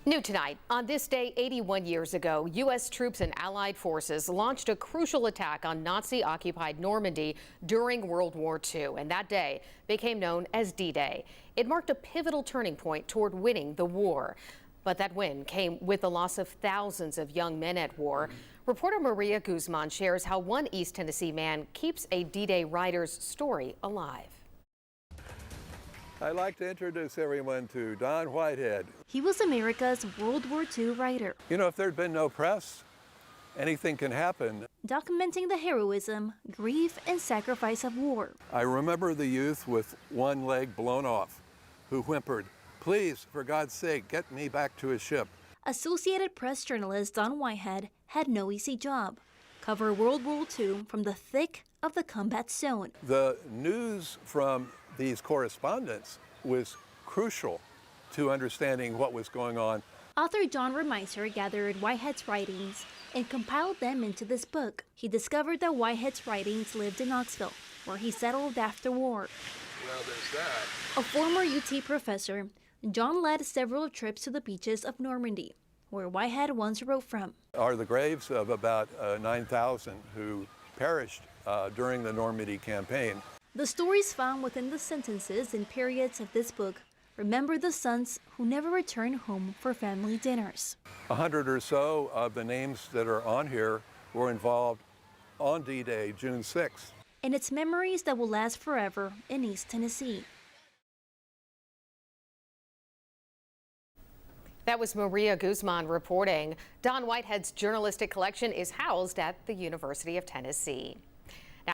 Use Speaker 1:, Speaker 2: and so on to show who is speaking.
Speaker 1: New tonight, on this day 81 years ago, U.S. troops and Allied forces launched a crucial attack on Nazi-occupied Normandy during World War II, and that day became known as D-Day. It marked a pivotal turning point toward winning the war. But that win came with the loss of thousands of young men at war. Reporter Maria Guzman shares how one East Tennessee man keeps a D-Day rider's story alive.
Speaker 2: I'd like to introduce everyone to Don Whitehead.
Speaker 3: He was America's World War II writer.
Speaker 2: You know, if there'd been no press, anything can happen.
Speaker 3: Documenting the heroism, grief, and sacrifice of war.
Speaker 2: I remember the youth with one leg blown off who whimpered, "Please, for God's sake, get me back to a ship."
Speaker 3: Associated Press journalist Don Whitehead had no easy job. Cover World War II from the thick of the combat zone.
Speaker 2: The news from these correspondents was crucial to understanding what was going on.
Speaker 3: Author John Romeiser gathered Whitehead's writings and compiled them into this book. He discovered that Whitehead's writings lived in Knoxville, where he settled after war.
Speaker 2: Well, there's that.
Speaker 3: A former UT professor, John led several trips to the beaches of Normandy, where Whitehead once wrote from.
Speaker 2: Are the graves of about 9,000 who perished during the Normandy campaign.
Speaker 3: The stories found within the sentences and periods of this book remember the sons who never returned home for family dinners.
Speaker 2: 100 or so of the names that are on here were involved on D-Day, June 6th.
Speaker 3: And it's memories that will last forever in East Tennessee.
Speaker 1: That was Maria Guzman reporting. Don Whitehead's journalistic collection is housed at the University of Tennessee.